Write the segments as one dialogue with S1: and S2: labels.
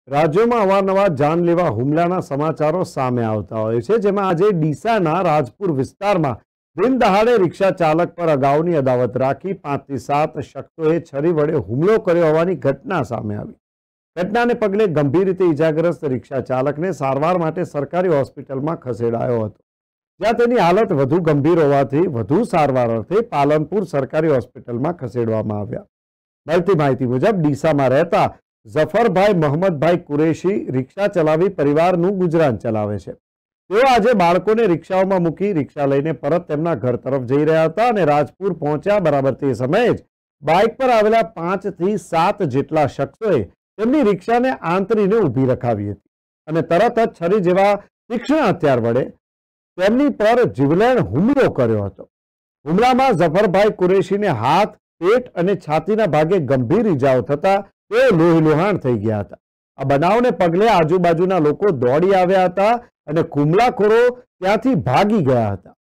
S1: રાજ્યોમાં અવારનવાર જાનલેવા હુમલાના સમાચારો સામે આવતા હોય છે, જેમાં આજે ડીસાના રાજપુર વિસ્તારમાં દિન દહાડે રિક્ષા ચાલક પર અગાઉની અદાવત રાખી 5 થી 7 શખ્સોએ છરી વડે હુમલો કર્યો હોવાની ઘટના સામે આવી। ઘટનાને પગલે ગંભીર રીતે ઇજાગ્રસ્ત રિક્ષા ચાલકને સારવાર માટે સરકારી હોસ્પિટલમાં ખસેડાયો હતો, જ્યાં તેની હાલત વધુ ગંભીર હોવાથી વધુ સારવાર અર્થે પાલનપુર સરકારી હોસ્પિટલમાં ખસેડવામાં આવ્યા। મળતી માહિતી મુજબ ડીસામાં રહેતા ઝફરભાઈ મોહમ્મદભાઈ કુરેશી રિક્ષા ચલાવી પરિવારનું ગુજરાન ચલાવે છે। તેઓ આજે બાળકોને રિક્ષાઓમાં મૂકી રિક્ષા લઈને પરત તેમના ઘર તરફ જઈ રહ્યા હતા અને રાજપુર પહોંચ્યા બરાબર તે સમયે જ બાઇક પર આવેલા 5 થી 7 જેટલા શખ્સોએ તેમની રિક્ષાને આંતરીને ઊભી રખાવી હતી અને તરત જ છરી જેવા તીક્ષ્ણ હથિયાર વડે તેમની પર જીવલેણ હુમલો કર્યો હતો। હુમલામાં ઝફરભાઈ કુરેશીને હાથ, પેટ અને છાતીના ભાગે ગંભીર ઈજાઓ થતા તેઓ લોહીલુહાણ થઈ ગયા હતા। આ બનાવને પગલે આજુબાજુના લોકો દોડી આવ્યા હતા અને હુમલાખોરો ત્યાંથી ભાગી ગયા હતા।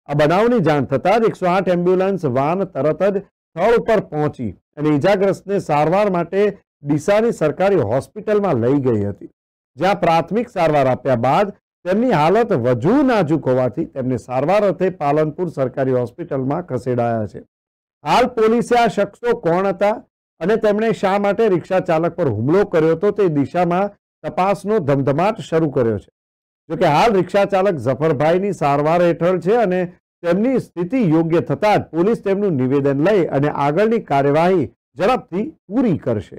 S1: આ બનાવની જાણ થતાં જ 108 એમ્બ્યુલન્સ વાન તરત જ સ્થળ ઉપર પહોંચી અને ઈજાગ્રસ્તને સારવાર માટે ડીસાની સરકારી હોસ્પિટલમાં લઈ ગઈ હતી, જ્યાં પ્રાથમિક સારવાર આપ્યા બાદ તેમની હાલત વધુ નાજુક હોવાથી તેમને સારવાર અર્થે પાલનપુર સરકારી હોસ્પિટલમાં ખસેડાયા છે। હાલ પોલીસે આ શખ્સો કોણ હતા અને તેમણે શા માટે રિક્ષા ચાલક પર હુમલો કર્યો હતો તે દિશામાં તપાસનો ધમધમાટ શરૂ કર્યો છે। જોકે હાલ રિક્ષા ચાલક ઝફરભાઈની સારવાર હેઠળ છે અને તેમની સ્થિતિ યોગ્ય થતાં જ પોલીસ તેમનું નિવેદન લઈ અને આગળની કાર્યવાહી ઝડપથી પૂરી કરશે।